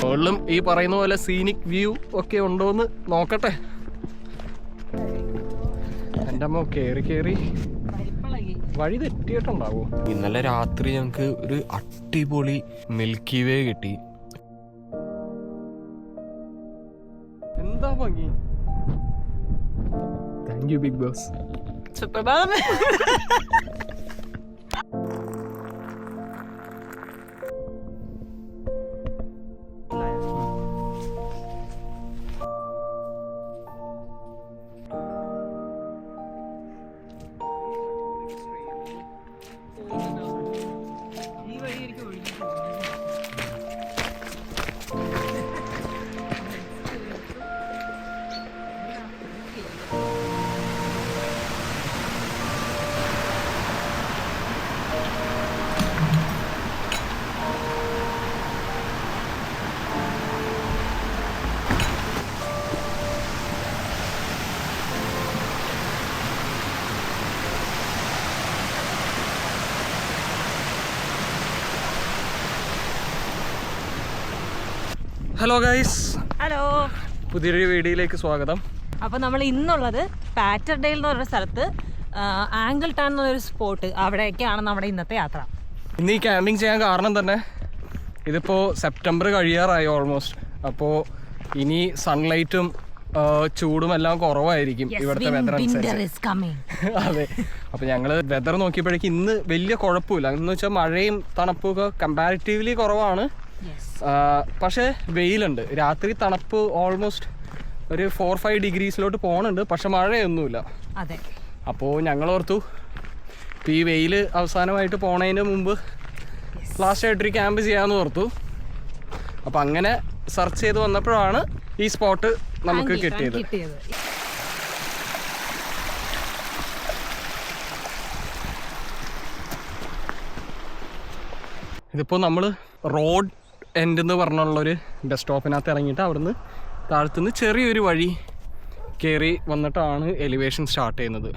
മുകളിലും ഈ പറയുന്ന പോലെ സീനിക് വ്യൂ ഒക്കെ ഉണ്ടോന്ന് നോക്കട്ടെ. എൻ്റെ അമ്മ കേറി വഴി തെറ്റിയിട്ടുണ്ടാവോ? ഇന്നലെ രാത്രി ഞങ്ങൾക്ക് ഒരു അടിപൊളി മിൽക്കി വേ കിട്ടി. എന്താ ഭംഗി! Thank you big boss. Hello guys, hello, പുതിയൊരു വീഡിയോയിലേക്ക് സ്വാഗതം. അപ്പോൾ നമ്മൾ ഇന്നുള്ളത് പാറ്റർഡെയിൽ എന്ന് പറഞ്ഞ സ്ഥലത്ത് ആംഗിൾ ടൗൺ എന്നൊരു സ്പോട്ട്, അവിടേക്കാണ് നമ്മുടെ ഇന്നത്തെ യാത്ര. ഇന്ന് ഈ ക്യാമ്പിങ് ചെയ്യാൻ കാരണം തന്നെ ഇതിപ്പോൾ സെപ്റ്റംബർ കഴിയാറായി ഓൾമോസ്റ്റ്. അപ്പോൾ ഇനി സൺലൈറ്റും ചൂടും എല്ലാം കുറവായിരിക്കും ഇവിടുത്തെ വെതർ അനുസരിച്ച്. അതെ, അപ്പോൾ ഞങ്ങൾ വെതർ നോക്കിയപ്പോഴേക്കും ഇന്ന് വലിയ കുഴപ്പമില്ല. എന്ന് വെച്ചാൽ മഴയും തണുപ്പൊക്കെ കമ്പാരിറ്റീവ്ലി കുറവാണ്. പക്ഷേ വെയിലുണ്ട്. രാത്രി തണുപ്പ് ഓൾമോസ്റ്റ് ഒരു 4-5 ഡിഗ്രീസിലോട്ട് പോകുന്നുണ്ട്. പക്ഷെ മഴയൊന്നുമില്ല. അതെ. അപ്പോൾ ഞങ്ങൾ ഓർത്തു ഇപ്പോൾ ഈ വെയിൽ അവസാനമായിട്ട് പോണതിന് മുമ്പ് ലാസ്റ്റ് ആയിട്ടൊരു ക്യാമ്പ് ചെയ്യാമെന്ന് ഓർത്തു. അപ്പോൾ അങ്ങനെ സെർച്ച് ചെയ്ത് വന്നപ്പോഴാണ് ഈ സ്പോട്ട് നമുക്ക് കിട്ടിയത്. ഇതിപ്പോൾ നമ്മൾ റോഡ് എൻഡ് എന്ന് പറഞ്ഞുള്ളൊരു ബസ് സ്റ്റോപ്പിനകത്ത് ഇറങ്ങിയിട്ട് അവിടുന്ന് താഴത്തുനിന്ന് ചെറിയൊരു വഴി കയറി വന്നിട്ടാണ് എലിവേഷൻ സ്റ്റാർട്ട് ചെയ്യുന്നത്.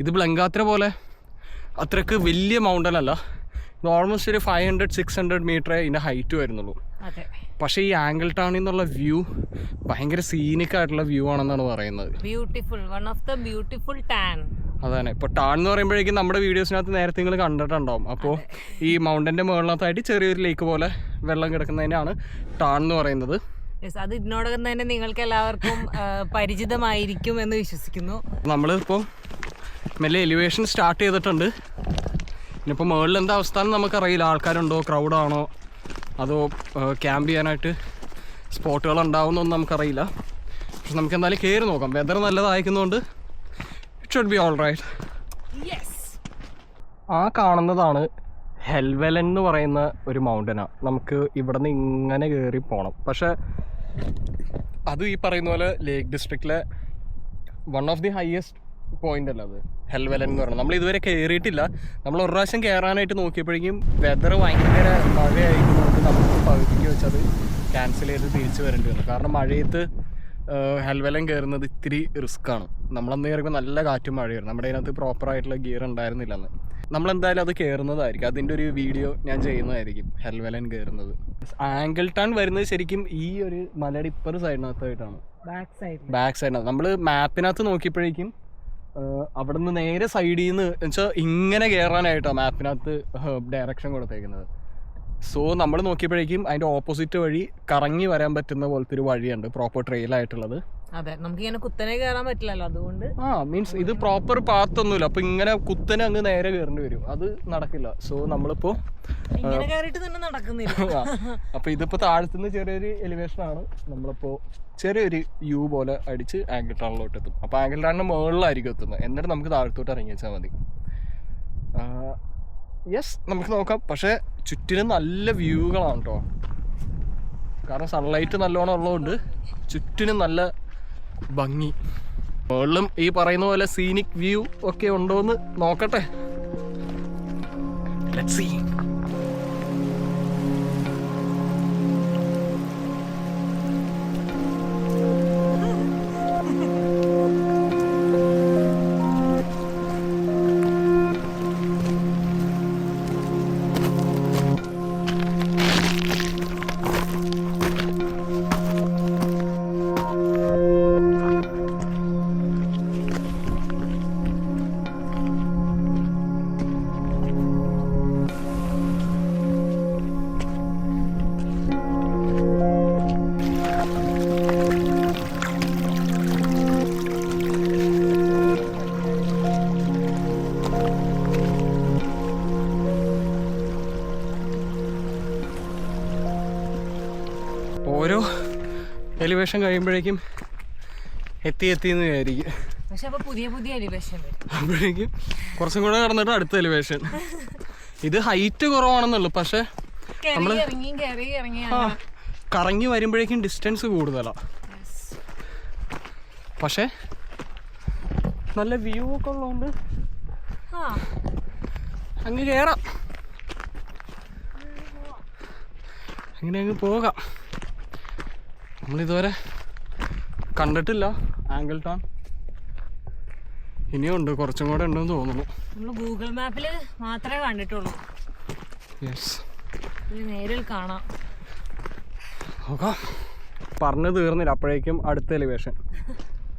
ഇത് ബ്ലങ്കാത്ര പോലെ അത്രയ്ക്ക് വലിയ മൗണ്ടൻ അല്ല. ഇത് ഓൾമോസ്റ്റ് ഒരു 500-600 മീറ്ററേ ഇതിൻ്റെ ഹൈറ്റ് വരുന്നുള്ളൂ. പക്ഷേ ഈ ആംഗിൾ ടൗണിൽ നിന്നുള്ള വ്യൂ ഭയങ്കര സീനിക് ആയിട്ടുള്ള വ്യൂ ആണെന്നാണ് പറയുന്നത്. Beautiful, one of the beautiful tan. അതാണ്. ഇപ്പോൾ ടാൺ എന്ന് പറയുമ്പോഴേക്കും നമ്മുടെ വീഡിയോസിനകത്ത് നേരത്തെ നിങ്ങൾ കണ്ടിട്ടുണ്ടാവും. അപ്പോൾ ഈ മൗണ്ടൻ്റെ മുകളിനകത്തായിട്ട് ചെറിയൊരു ലേക്ക് പോലെ വെള്ളം കിടക്കുന്നതിനാണ് ടാൺ എന്ന് പറയുന്നത്. അത് ഇതിനോടകം തന്നെ നിങ്ങൾക്ക് എല്ലാവർക്കും പരിചിതമായിരിക്കും എന്ന് വിശ്വസിക്കുന്നു. നമ്മളിപ്പോൾ മെല്ലെ എലിവേഷൻ സ്റ്റാർട്ട് ചെയ്തിട്ടുണ്ട്. ഇനിയിപ്പോൾ മുകളിൽ എന്താ അവസ്ഥ എന്ന് നമുക്കറിയില്ല. ആൾക്കാരുണ്ടോ, ക്രൗഡാണോ, അതോ ക്യാമ്പ് ചെയ്യാനായിട്ട് സ്പോട്ടുകൾ ഉണ്ടാവുമെന്നൊന്നും നമുക്കറിയില്ല. പക്ഷെ നമുക്ക് എന്തായാലും കയറി നോക്കാം. വെതർ നല്ലതായിരിക്കുന്നതുകൊണ്ട് it should be all right. ആ കാണുന്നതാണ് ഹെൽവെലൻ എന്ന് പറയുന്ന ഒരു മൗണ്ടനാണ്. നമുക്ക് ഇവിടെ നിന്ന് ഇങ്ങനെ കയറി പോകണം. പക്ഷേ അത് ഈ പറയുന്ന പോലെ ലേക്ക് ഡിസ്ട്രിക്റ്റിലെ one of the highest point അല്ല അത്, ഹെൽവെലൻ എന്ന് പറയുന്നത്. നമ്മൾ ഇതുവരെ കയറിയിട്ടില്ല. നമ്മൾ ഒരു പ്രാവശ്യം കയറാനായിട്ട് നോക്കിയപ്പോഴേക്കും വെതർ ഭയങ്കര മഴയായിരിക്കുന്നതുകൊണ്ട് നമുക്ക് പകുതിക്ക് വെച്ചത് ക്യാൻസൽ ചെയ്ത് തിരിച്ചു വരേണ്ടി വന്നു. കാരണം മഴയത്ത് ഹെൽവെലൻ കയറുന്നത് ഇത്തിരി റിസ്ക്കാണ്. നമ്മളന്ന് കയറിയപ്പോൾ നല്ല കാറ്റും മഴയായിരുന്നു. നമ്മുടെ അതിനകത്ത് പ്രോപ്പറായിട്ടുള്ള ഗിയർ ഉണ്ടായിരുന്നില്ലെന്ന്. നമ്മളെന്തായാലും അത് കയറുന്നതായിരിക്കും. അതിൻ്റെ ഒരു വീഡിയോ ഞാൻ ചെയ്യുന്നതായിരിക്കും, ഹെൽവെലൻ കയറുന്നത്. ആംഗിൾ ടൗൺ വരുന്നത് ശരിക്കും ഈ ഒരു മലയുടെ ഇപ്പർ സൈഡിനകത്തായിട്ടാണ്, ബാക്ക് സൈഡിനകത്ത്. നമ്മൾ മാപ്പിനകത്ത് നോക്കിയപ്പോഴേക്കും അവിടെ നിന്ന് നേരെ സൈഡിൽ നിന്ന് വെച്ചാൽ ഇങ്ങനെ കയറാനായിട്ടാണ് മാപ്പിനകത്ത് ഡയറക്ഷൻ കൊടുത്തേക്കുന്നത്. സോ നമ്മൾ നോക്കിയപ്പോഴേക്കും അതിൻ്റെ ഓപ്പോസിറ്റ് വഴി കറങ്ങി വരാൻ പറ്റുന്ന പോലത്തെ ഒരു വഴിയുണ്ട്, പ്രോപ്പർ ട്രെയിലായിട്ടുള്ളത്. അതെ, നമുക്ക് ഇങ്ങനെ കുത്തനെ കയറാൻ പറ്റില്ലല്ലോ, അതുകൊണ്ട് മീൻസ് ഇത് പ്രോപ്പർ പാത്തൊന്നുമില്ല. അപ്പൊ ഇങ്ങനെ കുത്തനെ അങ്ങ് നേരെ കയറേണ്ടി വരും, അത് നടക്കില്ല. സോ നമ്മളിപ്പോ അപ്പൊ ഇതിപ്പോ താഴത്തുനിന്ന് ചെറിയൊരു എലിവേഷൻ ആണ്. നമ്മളിപ്പോ ചെറിയൊരു യു പോലെ അടിച്ച് ആംഗിൾ ടൗണിലോട്ട് എത്തും. അപ്പൊ ആംഗിൾ ടൗണിന് മുകളിലായിരിക്കും എത്തുന്നത്. എന്നിട്ട് നമുക്ക് താഴത്തോട്ട് ഇറങ്ങി വെച്ചാൽ മതി. യെസ്, നമുക്ക് നോക്കാം. പക്ഷെ ചുറ്റിനും നല്ല വ്യൂകളാണ് കേട്ടോ. കാരണം സൺലൈറ്റ് നല്ലോണം ഉള്ളതുകൊണ്ട് ചുറ്റിനും നല്ല ഭംഗി. മുകളിലും ഈ പറയുന്ന പോലെ സീനിക് വ്യൂ ഒക്കെ ഉണ്ടോന്ന് നോക്കട്ടെ. Let's see. എലിവേഷൻ കഴിയുമ്പോഴേക്കും എത്തിയെന്ന് വിചാരിക്കും. പക്ഷെ അപ്പൊ പുതിയ പുതിയ എലിവേഷൻ വരും. അപ്പോഴേക്കും കുറച്ചും കൂടെ കടന്നിട്ട് അടുത്ത എലിവേഷൻ. ഇത് ഹൈറ്റ് കുറവാണെന്നുള്ളു, പക്ഷെ നമ്മൾ കറങ്ങി വരുമ്പോഴേക്കും ഡിസ്റ്റൻസ് കൂടുതലാണ്. പക്ഷെ നല്ല വ്യൂ ഒക്കെ ഉള്ളതുകൊണ്ട് അങ്ങ് കയറാം, അങ്ങനെ അങ്ങ് പോകാം. നമ്മളിതുവരെ കണ്ടിട്ടില്ല ആംഗിൾ ടൗൺ, ഇനിയുണ്ട്, കുറച്ചും കൂടെ ഉണ്ടെന്ന് തോന്നുന്നു. നമ്മൾ ഗൂഗിൾ മാപ്പിൽ മാത്രമേ കണ്ടിട്ടുള്ളൂ. നേരിൽ കാണാം. നോക്കാം. പറഞ്ഞു തീർന്നില്ല, അപ്പോഴേക്കും അടുത്ത എലിവേഷൻ.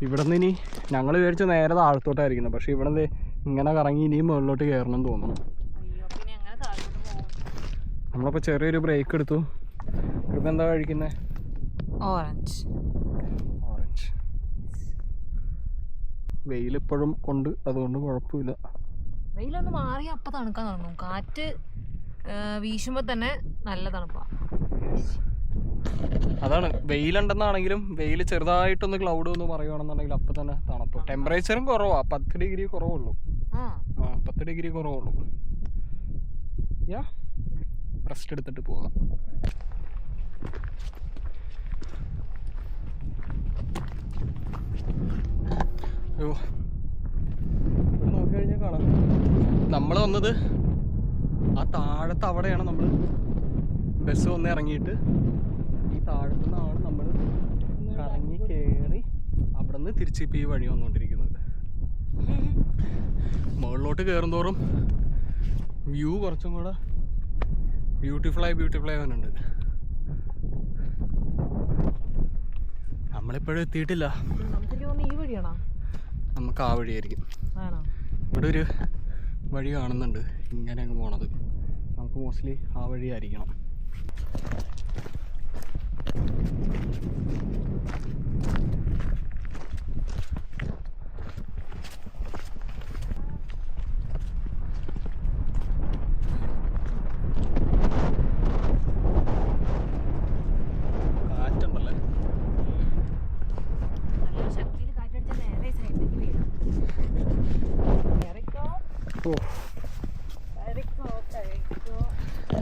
ഇവിടെ നിന്ന് ഇനി ഞങ്ങൾ വിചാരിച്ച നേരെ താഴത്തോട്ടായിരിക്കുന്നത്, പക്ഷെ ഇവിടെ നിന്ന് ഇങ്ങനെ കറങ്ങി ഇനിയും മുകളിലോട്ട് കയറണം എന്ന് തോന്നുന്നു. നമ്മളിപ്പോൾ ചെറിയൊരു ബ്രേക്ക് എടുത്തു. ഇപ്പം എന്താ കഴിക്കുന്നത്? ഓറഞ്ച്. വെയിലിപ്പോഴും ഉണ്ട്, അതുകൊണ്ട് കുഴപ്പമില്ല. വെയിലൊന്ന് മാറി അപ്പം തണുക്കാൻ തുടങ്ങും. കാറ്റ് വീശുമ്പോൾ തന്നെ നല്ല തണുപ്പാണ്. അതാണ്, വെയിലുണ്ടെന്നാണെങ്കിലും വെയിൽ ചെറുതായിട്ടൊന്ന് ക്ലൗഡ് ഒന്ന് പറയുകയാണെന്നുണ്ടെങ്കിൽ അപ്പം തന്നെ തണുപ്പ്. ടെമ്പറേച്ചറും കുറവാണ്, 10 ഡിഗ്രി കുറവുള്ളൂ. 10 ഡിഗ്രി കുറവുള്ളൂ. റെസ്റ്റ് എടുത്തിട്ട് പോകാം. അയ്യോ, ഇവിടെ നോക്കിക്കഴിഞ്ഞാൽ കാണാം. നമ്മൾ വന്നത് ആ താഴത്ത്, അവിടെയാണ് നമ്മൾ ബസ് വന്ന് ഇറങ്ങിയിട്ട് ഈ താഴത്തു നിന്നാണ് നമ്മൾ കറങ്ങി കയറി അവിടെ നിന്ന് തിരിച്ചിപ്പോൾ ഈ വഴി വന്നുകൊണ്ടിരിക്കുന്നത്. മുകളിലോട്ട് കയറുന്തോറും വ്യൂ കുറച്ചും കൂടെ ബ്യൂട്ടിഫുള്ളായി വരുന്നുണ്ട്. നമ്മളിപ്പോഴും എത്തിയിട്ടില്ല. നമുക്ക് ആ വഴിയായിരിക്കും. ഇവിടെ ഒരു വഴി കാണുന്നുണ്ട് ഇങ്ങനെ അങ്ങ് പോണത്. നമുക്ക് മോസ്റ്റ്ലി ആ വഴിയായിരിക്കണം. കാറ്റുണ്ടല്ലേ?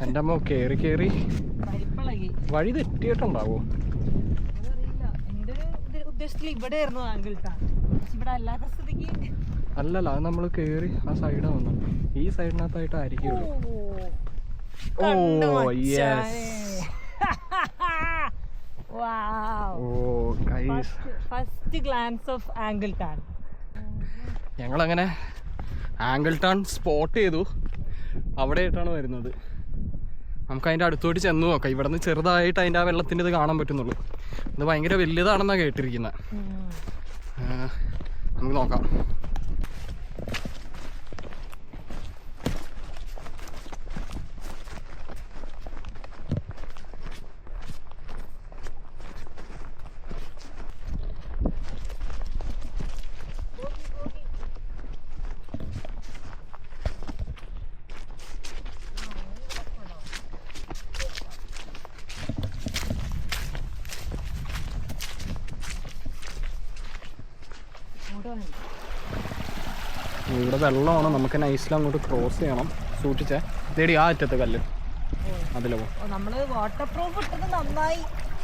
എൻ്റെ അമ്മ കയറി കയറി വഴി തെറ്റിയിട്ടുണ്ടാവോ? അല്ലല്ല, അത് നമ്മൾ കയറി ആ സൈഡാ വന്നു. ഈ സൈഡിനകത്തായിട്ടായിരിക്കുള്ളൂ. Oh yes. First glance of Angle Tarn. ഞങ്ങളങ്ങനെ ആംഗിൾ ടൗൺ സ്പോട്ട് ചെയ്തു. അവിടെ ആയിട്ടാണ് വരുന്നത്. നമുക്ക് അതിൻ്റെ അടുത്തോട്ട് ചെന്ന് നോക്കാം. ഇവിടെ നിന്ന് ചെറുതായിട്ട് അതിൻ്റെ ആ വെള്ളത്തിൻ്റെ ഇത് കാണാൻ പറ്റുന്നുള്ളൂ. ഇത് ഭയങ്കര വലുതാണെന്നാണ് കേട്ടിരിക്കുന്നത്. നമുക്ക് നോക്കാം. ഇവിടെ വെള്ളമാണ്, നമുക്ക് നൈസിൽ അങ്ങോട്ട് ക്രോസ് ചെയ്യണം. സൂക്ഷിച്ചേ. ഇതേടി ആ അറ്റത്ത് കല്ല്, അതിൽ പോകും.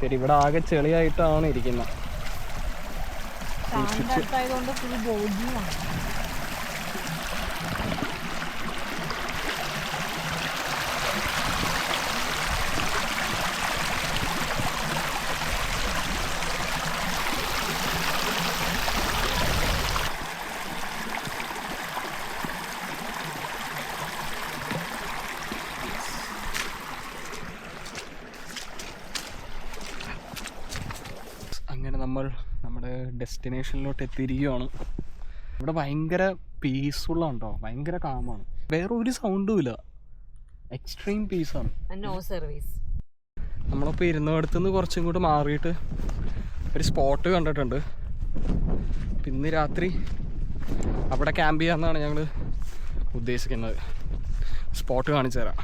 ശരി, ഇവിടെ ആകെ ചെളിയായിട്ടാണ് ഇരിക്കുന്നത്. അങ്ങനെ നമ്മൾ നമ്മുടെ ഡെസ്റ്റിനേഷനിലോട്ട് എത്തിയിരിക്കുകയാണ്. ഇവിടെ ഭയങ്കര പീസ്ഫുള്ളാണ് കേട്ടോ, ഭയങ്കര കാമാണ്. വേറെ ഒരു സൗണ്ടും ഇല്ല, എക്സ്ട്രീം പീസാണ്. നമ്മളിപ്പോൾ ഇരുന്നിടത്തുനിന്ന് കുറച്ചും കൂടി മാറിയിട്ട് ഒരു സ്പോട്ട് കണ്ടിട്ടുണ്ട്. ഇന്ന് രാത്രി അവിടെ ക്യാമ്പ് ചെയ്യാമെന്നാണ് ഞങ്ങൾ ഉദ്ദേശിക്കുന്നത്. സ്പോട്ട് കാണിച്ചു തരാം.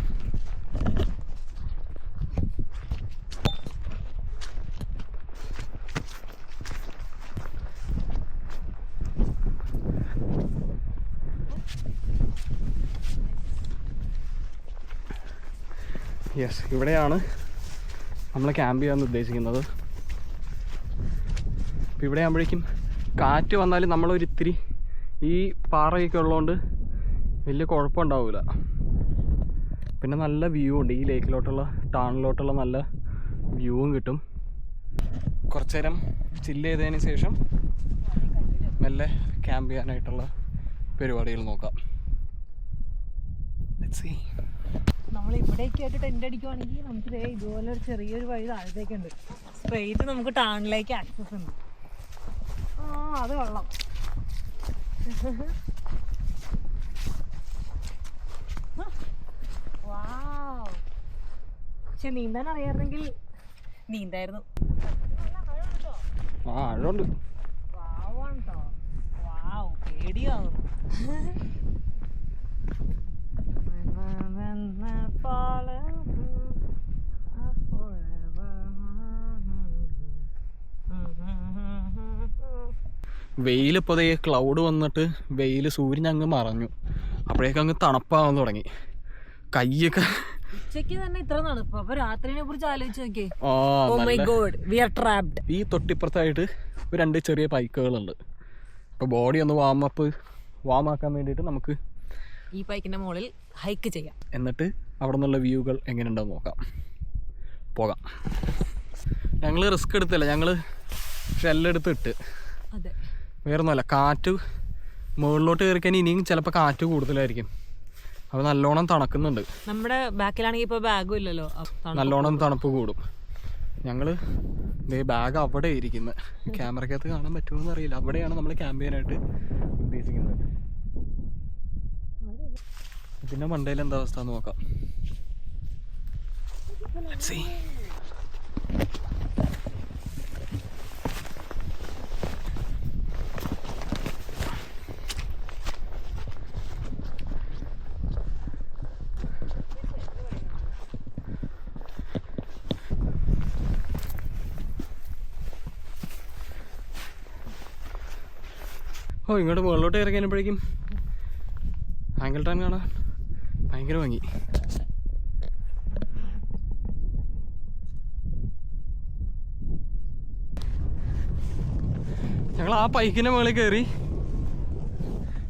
യെസ്, ഇവിടെയാണ് നമ്മൾ ക്യാമ്പ് ചെയ്യാൻ ഉദ്ദേശിക്കുന്നത്. അപ്പോൾ ഇവിടെ ആകുമ്പോഴേക്കും കാറ്റ് വന്നാലും നമ്മളൊരിത്തിരി ഈ പാറയൊക്കെ ഉള്ളതുകൊണ്ട് വലിയ കുഴപ്പമുണ്ടാവില്ല. പിന്നെ നല്ല വ്യൂ ഉണ്ട്, ഈ ലേക്കിലോട്ടുള്ള ടൗണിലോട്ടുള്ള നല്ല വ്യൂവും കിട്ടും. കുറച്ച് നേരം ചില്ല് ചെയ്തതിന് ശേഷം മെല്ലെ ക്യാമ്പ് ചെയ്യാനായിട്ടുള്ള പരിപാടികൾ നോക്കാം. നമ്മൾ ഇവിടേക്ക് ആയിട്ട് ടെൻ്റ് അടിക്കുവാണെങ്കിൽ നമുക്ക് ഇതുപോലെ ഒരു ചെറിയൊരു വഴി താഴത്തേക്കുണ്ട്. സ്ട്രെയിറ്റ് നമുക്ക് ടൗണിലേക്ക് ആക്സസ് ഉണ്ട്. അത് കൊള്ളാം. പക്ഷെ നീന്താൻ അറിയാമെങ്കിൽ നീന്തായിരുന്നു. ആഴമുണ്ട്. പേടിയാവുന്നു. വെയിലിപ്പോൾ ഈ ക്ലൗഡ് വന്നിട്ട് സൂര്യൻ അങ്ങ് മറഞ്ഞു. അപ്പോഴേക്കും അങ്ങ് തണുപ്പാകാൻ തുടങ്ങി. കയ്യൊക്കെ ഉച്ചയ്ക്ക് തന്നെ ഇത്ര തണുപ്പ്. അപ്പൊ രാത്രിനെ കുറിച്ച് ആലോചിച്ച് നോക്കിയേ. ഈ തൊട്ടിപ്പുറത്തായിട്ട് 2 ചെറിയ പൈക്കുകളുണ്ട്. അപ്പോൾ ബോഡി ഒന്ന് വാം ആക്കാൻ വേണ്ടിയിട്ട് നമുക്ക് ഈ പൈക്കിന്റെ മുകളിൽ ഹൈക്ക് ചെയ്യാം. എന്നിട്ട് അവിടെ നിന്നുള്ള വ്യൂകൾ എങ്ങനെയുണ്ടെന്ന് നോക്കാം. പോകാം. ഞങ്ങൾ റിസ്ക് എടുത്തില്ല, ഞങ്ങൾ ഷെല്ലെടുത്ത് ഇട്ട്. അതെ, വേറൊന്നുമല്ല, കാറ്റ് മുകളിലോട്ട് കയറിക്കാൻ ഇനിയും ചിലപ്പോൾ കാറ്റ് കൂടുതലായിരിക്കും. അപ്പോൾ നല്ലോണം തണുക്കുന്നുണ്ട്. നമ്മുടെ ബാക്കിലാണെങ്കിൽ ഇപ്പോൾ ബാഗും ഇല്ലല്ലോ, നല്ലോണം തണുപ്പ് കൂടും. ഞങ്ങൾ ബാഗ് അവിടെ ഇരിക്കുന്നത്, ക്യാമറയ്ക്കകത്ത് കാണാൻ പറ്റുമോയെന്ന് അറിയില്ല. അവിടെയാണ് നമ്മൾ ക്യാമ്പ് ചെയ്യാനായിട്ട് ഉദ്ദേശിക്കുന്നത്. ഇതിൻ്റെ മണ്ടയിൽ എന്താ അവസ്ഥ എന്ന് നോക്കാം. ഇങ്ങോട്ട് മുകളിലോട്ട് ഇറങ്ങിയപ്പോഴേക്കും ആംഗിൾ ടൗൺ കാണാൻ ഭയങ്കര ഭംഗി. ഞങ്ങൾ ആ പൈക്കിൻ്റെ മുകളിൽ കയറി.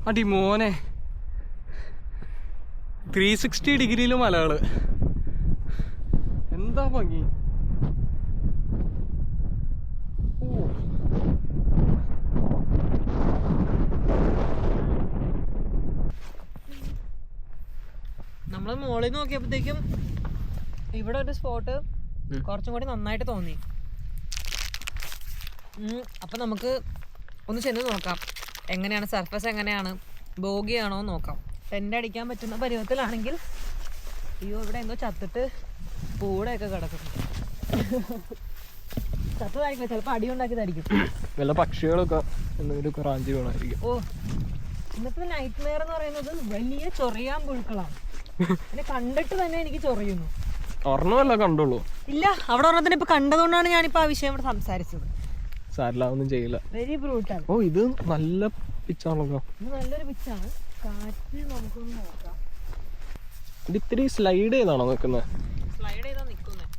അടി മോനെ, 360 ഡിഗ്രിയിൽ മലകൾ. എന്താ ഭംഗി. നമ്മൾ മുകളിൽ നോക്കിയപ്പോഴത്തേക്കും ഇവിടെ ഒരു സ്പോട്ട് കുറച്ചും കൂടി നന്നായിട്ട് തോന്നി. അപ്പം നമുക്ക് ഒന്ന് ചെന്ന് നോക്കാം എങ്ങനെയാണ്, സർഫസ് എങ്ങനെയാണ്, ബോഗിയാണോ എന്ന് നോക്കാം. ടെൻ്റ് അടിക്കാൻ പറ്റുന്ന പരുവത്തിലാണെങ്കിൽ. അയ്യോ, ഇവിടെ എന്തോ ചത്തിട്ട് പൂടെയൊക്കെ കിടക്കുന്നുണ്ട്. ചത്തതായിരിക്കും, ചിലപ്പോൾ അടിയുണ്ടാക്കിയതായിരിക്കും. വല്ല പക്ഷികളൊക്കെ എന്തെങ്കിലുമൊക്കെ റാഞ്ചി വേണമായിരിക്കും. ഓ, ഇന്നത്തെ നൈറ്റ് മെയർ എന്ന് പറയുന്നത് വലിയ ചൊറിയാൻ പുഴുക്കളാണ്. എന്നെ കണ്ടിട്ട് തന്നെ എനിക്ക് ചൊറിയുന്നു. ഒരെണ്ണമല്ല കണ്ടുള്ളൂ. ഇല്ല, അവിടെ ഒരെണ്ണത്തിന് ഇപ്പൊ കണ്ടതുകൊണ്ടാണ് ഞാനിപ്പോ ആ വിഷയം ഇവിടെ സംസാരിച്ചത്. സാരില്ല, ഒന്നും ചെയ്യില്ല. Very brutal. ഓ, ഇത് നല്ല പിച്ചാണല്ലോ. ഇത് നല്ലൊരു പിച്ചാണ്. കാറ്റ് നമുക്കൊന്ന് നോക്കാം. ഇത് ഇത്തിരി സ്ലൈഡ് ചെയ്താണോ നിൽക്കുന്നത്? സ്ലൈഡ് ചെയ്താ നിൽക്കുന്നത്,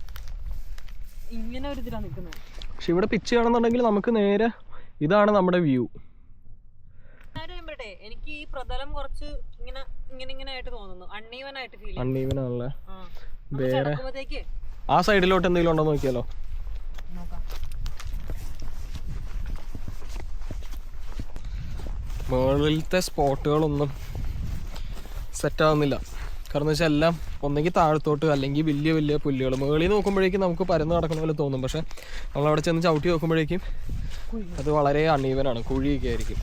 ഇങ്ങനെ ഒരു ഇതിലാണ് നിൽക്കുന്നത്. പക്ഷെ ഇവിടെ പിച്ച് കാണുന്നുണ്ടെങ്കിൽ നമുക്ക് നേരെ ഇതാണ് നമ്മുടെ വ്യൂ. എനിക്ക് ഈ പ്രതലം കുറച്ച് ഇങ്ങനെ ഇങ്ങനെ ഇങ്ങനെ ആയിട്ട് തോന്നുന്നു. അൺഈവൻ ആയിട്ട് ഫീൽ ചെയ്യുന്നു. അൺഈവൻ ആണല്ലേ. വേറെ ആ സൈഡിലോട്ട് എന്തെങ്കിലും ഉണ്ടോ നോക്കിയാലോ. മുകളിലത്തെ സ്പോട്ടുകളൊന്നും സെറ്റാവുന്നില്ല. കാരണം വെച്ചാൽ എല്ലാം ഒന്നെങ്കിൽ താഴത്തോട്ട് അല്ലെങ്കിൽ വലിയ വലിയ പുല്ലുകൾ. മുകളിൽ നോക്കുമ്പോഴേക്കും നമുക്ക് പരന്ന് നടക്കുന്ന പോലെ തോന്നും. പക്ഷെ നമ്മളവിടെ ചെന്ന് ചവിട്ടി നോക്കുമ്പോഴേക്കും അത് വളരെ അൺഈവനാണ്, കുഴിയൊക്കെ ആയിരിക്കും.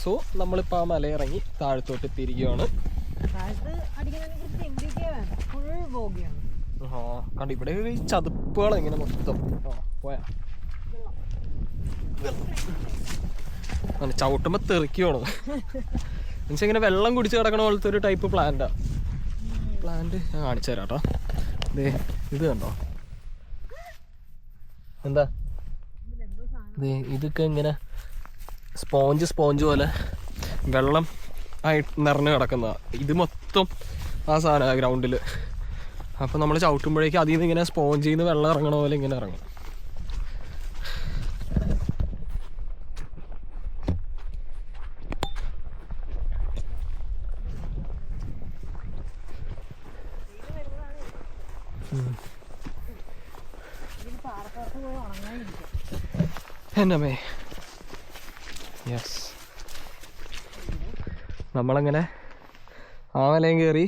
സോ നമ്മളിപ്പോൾ ആ മലയിറങ്ങി താഴത്തോട്ട് എത്തിയിരിക്കുകയാണ്. കണ്ട ഇവിടെ ഈ ചതുപ്പുകൾ ഇങ്ങനെ മൊത്തം പോയാ ചവിട്ടുമ്പോൾ തെറിക്കുകയാണ്. എന്നുവെച്ചാൽ ഇങ്ങനെ വെള്ളം കുടിച്ച് കിടക്കണ പോലത്തെ ഒരു ടൈപ്പ് പ്ലാന്റ് ഞാൻ കാണിച്ചു തരാം കേട്ടോ. ഇത് കണ്ടോ, എന്താ ഇതൊക്കെ ഇങ്ങനെ സ്പോഞ്ച് പോലെ വെള്ളം ആയിട്ട് നിറഞ്ഞു കിടക്കുന്നതാണ്. ഇത് മൊത്തം ആ സാധനം ഗ്രൗണ്ടിൽ അപ്പോൾ നമ്മൾ ചവിട്ടുമ്പോഴേക്കും അതിൽ നിന്ന് ഇങ്ങനെ സ്പോഞ്ചിൽ നിന്ന് വെള്ളം ഇറങ്ങണ പോലെ ഇങ്ങനെ ഇറങ്ങും. എന്നമ്മേ യെസ്, നമ്മളങ്ങനെ ആ മലയും കയറി,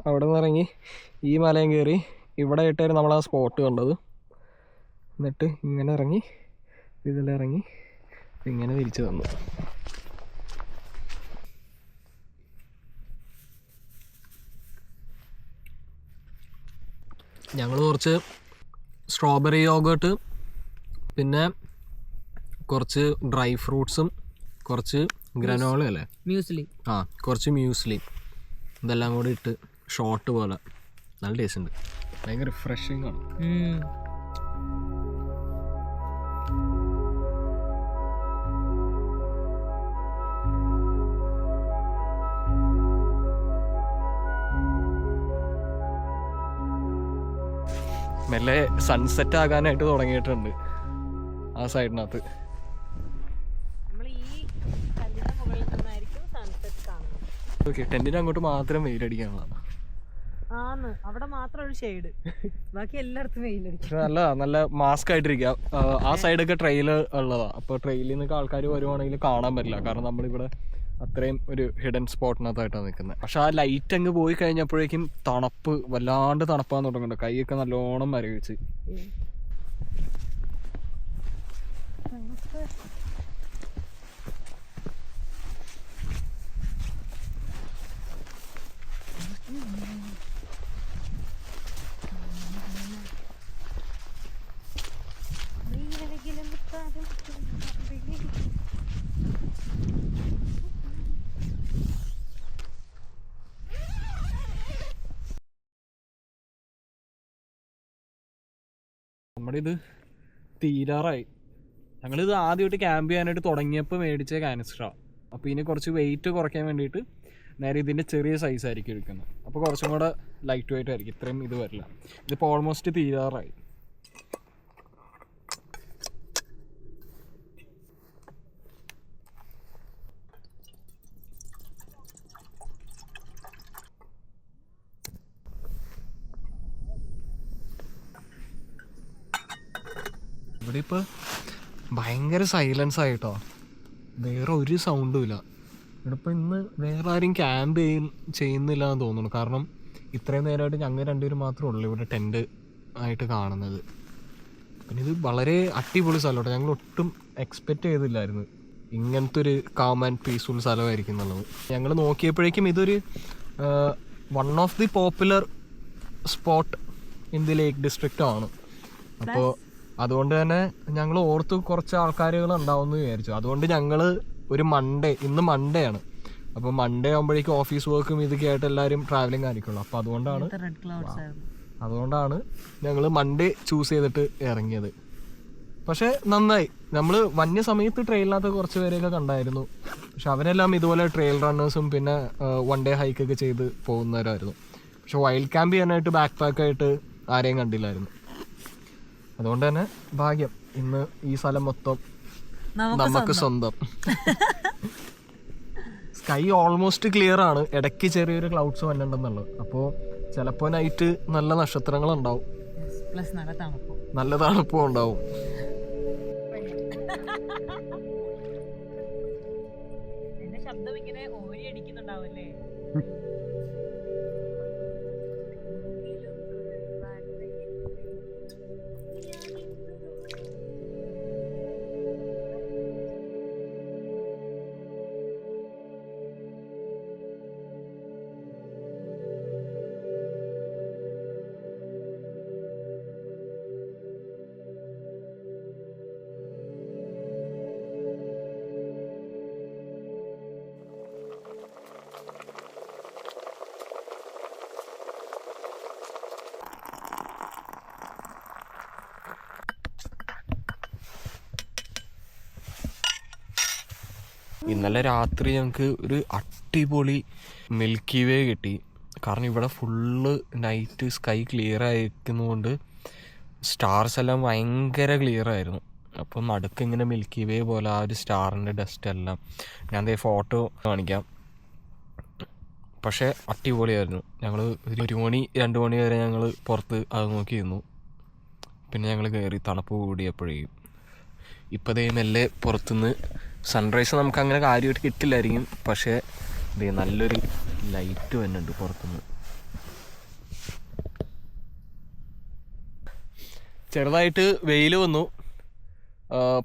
അവിടെ നിന്ന് ഇറങ്ങി ഈ മലയും കയറി, ഇവിടെ ആയിട്ടായിരുന്നു നമ്മൾ ആ സ്പോട്ട് കണ്ടത്. എന്നിട്ട് ഇങ്ങനെ ഇറങ്ങി ഇതിലിറങ്ങി ഇങ്ങനെ തിരിച്ചു തന്നു. ഞങ്ങൾ കുറച്ച് സ്ട്രോബെറി യോഗേർട്ട്, പിന്നെ കുറച്ച് ഡ്രൈ ഫ്രൂട്ട്സും കുറച്ച് ഗ്രനോള അല്ലേ, മ്യൂസ്ലി, കുറച്ച് മ്യൂസ്ലി, ഇതെല്ലാം കൂടി ഇട്ട് ഷോട്ട് പോലെ. നല്ല ടേസ്റ്റ് ഉണ്ട്, ഭയങ്കര റിഫ്രഷിങ് ആണ്. മെല്ലെ സൺസെറ്റ് ആകാനായിട്ട് തുടങ്ങിയിട്ടുണ്ട് ആ സൈഡിനകത്ത്. ഓക്കെ, ടെന്റിന് അങ്ങോട്ട് മാത്രം വെയിലടിക്കാനുള്ള, അവിടെ മാത്രം ഒരു ഷെയ്ഡ്, ബാക്കി എല്ലായിടത്തും വെയിലടിക്കും. നല്ല മാസ്ക് ആയിട്ടിരിക്കുക. ആ സൈഡൊക്കെ ട്രെയിൽ ഉള്ളതാ, അപ്പോൾ ട്രെയിലിൽ നിന്നൊക്കെ ആൾക്കാർ വരുവാണെങ്കിൽ കാണാൻ പറ്റില്ല, കാരണം നമ്മളിവിടെ അത്രയും ഒരു ഹിഡൻ സ്പോട്ടിനകത്തായിട്ടാണ് നിൽക്കുന്നത്. പക്ഷെ ആ ലൈറ്റ് അങ്ങ് പോയി കഴിഞ്ഞപ്പോഴേക്കും തണുപ്പ്, വല്ലാണ്ട് തണുപ്പാന്ന് തുടങ്ങുന്നുണ്ട്, കൈയൊക്കെ നല്ലോണം മരവിച്ച്. നമ്മുടെ ഇത് തീരാറായി. ഞങ്ങളിത് ആദ്യമായിട്ട് ക്യാമ്പ് ചെയ്യാനായിട്ട് തുടങ്ങിയപ്പോൾ മേടിച്ച കാനിസ്റ്ററാണ്. അപ്പോൾ ഇതിന് കുറച്ച് വെയിറ്റ് കുറയ്ക്കാൻ വേണ്ടിയിട്ട് നേരെ ഇതിൻ്റെ ചെറിയ സൈസ് ആയിരിക്കും എടുക്കുന്നത്. അപ്പോൾ കുറച്ചും കൂടെ ലൈറ്റ് വെയിറ്റ് ആയിരിക്കും, ഇത്രയും ഇത് വരില്ല. ഇതിപ്പോൾ ഓൾമോസ്റ്റ് തീരാറായി. ഇവിടെ ഇപ്പോൾ ഭയങ്കര സൈലൻസ് ആയിട്ടോ, വേറെ ഒരു സൗണ്ടും ഇല്ല. ഇവിടെ ഇപ്പോൾ ഇന്ന് വേറെ ആരും ക്യാമ്പ് ചെയ്യുന്നില്ല എന്ന് തോന്നുന്നു, കാരണം ഇത്രയും നേരമായിട്ട് ഞങ്ങൾ രണ്ടുപേരും മാത്രമേ ഉള്ളൂ ഇവിടെ ടെൻറ്റ് ആയിട്ട് കാണുന്നത്. പിന്നെ ഇത് വളരെ അടിപൊളി സ്ഥലമാണ്, ഞങ്ങൾ ഒട്ടും എക്സ്പെക്റ്റ് ചെയ്തില്ലായിരുന്നു ഇങ്ങനത്തെ ഒരു കാം ആൻഡ് പീസ്ഫുൾ സ്ഥലമായിരിക്കും എന്നുള്ളത്. ഞങ്ങൾ നോക്കിയപ്പോഴേക്കും ഇതൊരു one of the popular spot in the lake district ആണ്. അപ്പോൾ അതുകൊണ്ട് തന്നെ ഞങ്ങൾ ഓർത്ത് കുറച്ച് ആൾക്കാരുകൾ ഉണ്ടാവുമെന്ന് വിചാരിച്ചു. അതുകൊണ്ട് ഞങ്ങൾ ഒരു ഇന്ന് മൺഡേ ആണ്, അപ്പോൾ മൺഡേ ആകുമ്പോഴേക്കും ഓഫീസ് വർക്കും ഇതൊക്കെ ആയിട്ട് എല്ലാവരും ട്രാവലിംഗ് ആയിരിക്കുള്ളൂ. അപ്പോൾ അതുകൊണ്ടാണ് ഞങ്ങൾ മൺഡേ ചൂസ് ചെയ്തിട്ട് ഇറങ്ങിയത്. പക്ഷേ നന്നായി, നമ്മൾ വന്യ സമയത്ത് ട്രെയിലിനകത്ത് കുറച്ച് പേരെയൊക്കെ കണ്ടായിരുന്നു. പക്ഷെ അവരെല്ലാം ഇതുപോലെ ട്രെയിൽ റണ്ണേഴ്സും പിന്നെ വൺ ഡേ ഹൈക്കൊക്കെ ചെയ്ത് പോകുന്നവരായിരുന്നു. പക്ഷെ വൈൽഡ് ക്യാമ്പ് ചെയ്യാനായിട്ട് ബാക്ക് പാക്കായിട്ട് ആരെയും കണ്ടില്ലായിരുന്നു. അതുകൊണ്ട് തന്നെ ഭാഗ്യം, ഇന്ന് ഈ സ്ഥലം മൊത്തം നമുക്ക് സ്വന്തം. സ്കൈ ഓൾമോസ്റ്റ് ക്ലിയർ ആണ്, ഇടയ്ക്ക് ചെറിയൊരു ക്ലൗഡ്സ് വന്നിട്ടുണ്ടെന്നുള്ളത്. അപ്പോൾ ചിലപ്പോൾ നൈറ്റ് നല്ല നക്ഷത്രങ്ങളുണ്ടാവും, നല്ല തണുപ്പും ഉണ്ടാവും. ശബ്ദം ഇങ്ങനെ ഓരി അടിക്കുന്നുണ്ടാവല്ലേ. ഇന്നലെ രാത്രി ഞങ്ങൾക്ക് ഒരു അടിപൊളി മിൽക്കി വേ കിട്ടി. കാരണം ഇവിടെ ഫുള്ള് നൈറ്റ് സ്കൈ ക്ലിയർ ആയിരിക്കുന്നതുകൊണ്ട് സ്റ്റാർസ് എല്ലാം ഭയങ്കര ക്ലിയർ ആയിരുന്നു. അപ്പം നടുക്ക് ഇങ്ങനെ മിൽക്കി വേ പോലെ ആ ഒരു സ്റ്റാറിൻ്റെ ഡസ്റ്റ് എല്ലാം ഞാൻ ദേ ഫോട്ടോ കാണിക്കാം. പക്ഷേ അടിപൊളിയായിരുന്നു. ഞങ്ങൾ 1 മണി 2 മണി വരെ ഞങ്ങൾ പുറത്ത് അത് നോക്കി നിന്നു. പിന്നെ ഞങ്ങൾ കയറി തണുപ്പ് കൂടിയപ്പോഴേക്കും. ഇപ്പോൾ ദേ മെല്ലെ പുറത്തുനിന്ന് സൺറൈസ് നമുക്ക് അങ്ങനെ കാര്യമായിട്ട് കിട്ടില്ലായിരിക്കും, പക്ഷേ ദേ നല്ലൊരു ലൈറ്റ് വന്നുണ്ട് പുറത്തുനിന്ന്. ചെറുതായിട്ട് വെയിൽ വന്നു,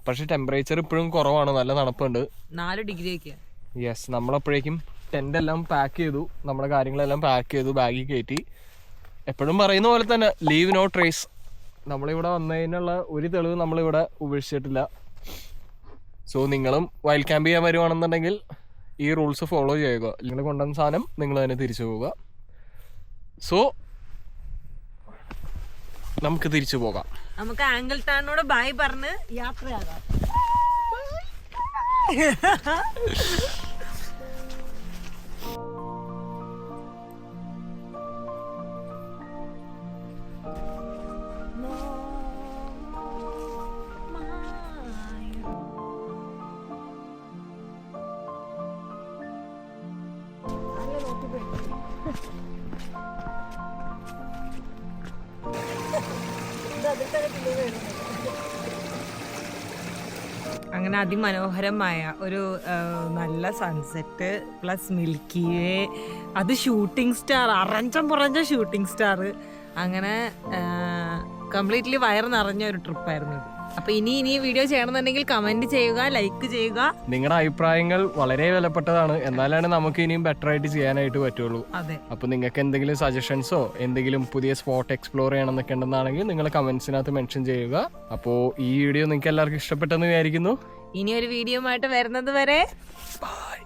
പക്ഷെ ടെമ്പറേച്ചർ ഇപ്പോഴും കുറവാണ്, നല്ല തണുപ്പുണ്ട്. 4 ഡിഗ്രി. യെസ്, നമ്മളപ്പോഴേക്കും ടെൻ്റ് എല്ലാം പാക്ക് ചെയ്തു, നമ്മുടെ കാര്യങ്ങളെല്ലാം പാക്ക് ചെയ്തു, ബാഗിൽ കയറ്റി. എപ്പോഴും പറയുന്ന പോലെ തന്നെ ലീവ് നോ ട്രേസ്. നമ്മളിവിടെ വന്നതിനുള്ള ഒരു തെളിവ് നമ്മളിവിടെ ഉപേക്ഷിച്ചിട്ടില്ല. സോ നിങ്ങളും വൈൽഡ് ക്യാമ്പ് ചെയ്യാൻ വരുവാണെന്നുണ്ടെങ്കിൽ ഈ റൂൾസ് ഫോളോ ചെയ്യുക. നിങ്ങൾ കൊണ്ടുവന്ന സാധനം നിങ്ങൾ തന്നെ തിരിച്ചു പോവുക. സോ നമുക്ക് തിരിച്ചു പോകാം. നമുക്ക് ആംഗിൾ ടാനോട് ബൈ പറഞ്ഞ് യാത്രയാകാം. അങ്ങനെ അതിമനോഹരമായ ഒരു നല്ല സൺസെറ്റ് പ്ലസ് മിൽക്കി വേ, അത് ഷൂട്ടിംഗ് സ്റ്റാർ, അറഞ്ചം ഷൂട്ടിംഗ് സ്റ്റാർ. അങ്ങനെ കംപ്ലീറ്റ്ലി വയർ നിറഞ്ഞ ഒരു ട്രിപ്പായിരുന്നു ഇത്. അപ്പൊ ഇനി വീഡിയോ ചെയ്യണമെന്നുണ്ടെങ്കിൽ കമന്റ് ചെയ്യുക, ലൈക്ക് ചെയ്യുക. നിങ്ങളുടെ അഭിപ്രായങ്ങൾ വളരെ വിലപ്പെട്ടതാണ്, എന്നാലാണ് നമുക്ക് ഇനിയും ബെറ്റർ ആയിട്ട് ചെയ്യാനായിട്ട് പറ്റുള്ളൂ. അതെ. അപ്പൊ നിങ്ങൾക്ക് എന്തെങ്കിലും സജഷൻസോ എന്തെങ്കിലും പുതിയ സ്പോട്ട് എക്സ്പ്ലോർ ചെയ്യണമെന്നൊക്കെ ഉണ്ടെന്നാണെങ്കിൽ നിങ്ങൾ കമന്റ്സിനകത്ത് മെൻഷൻ ചെയ്യുക. അപ്പോൾ ഈ വീഡിയോ നിങ്ങൾക്ക് എല്ലാവർക്കും ഇഷ്ടപ്പെട്ടെന്ന് വിചാരിക്കുന്നു. ഇനി ഒരു വീഡിയോ ആയിട്ട് വരുന്നത് വരെ ബൈ.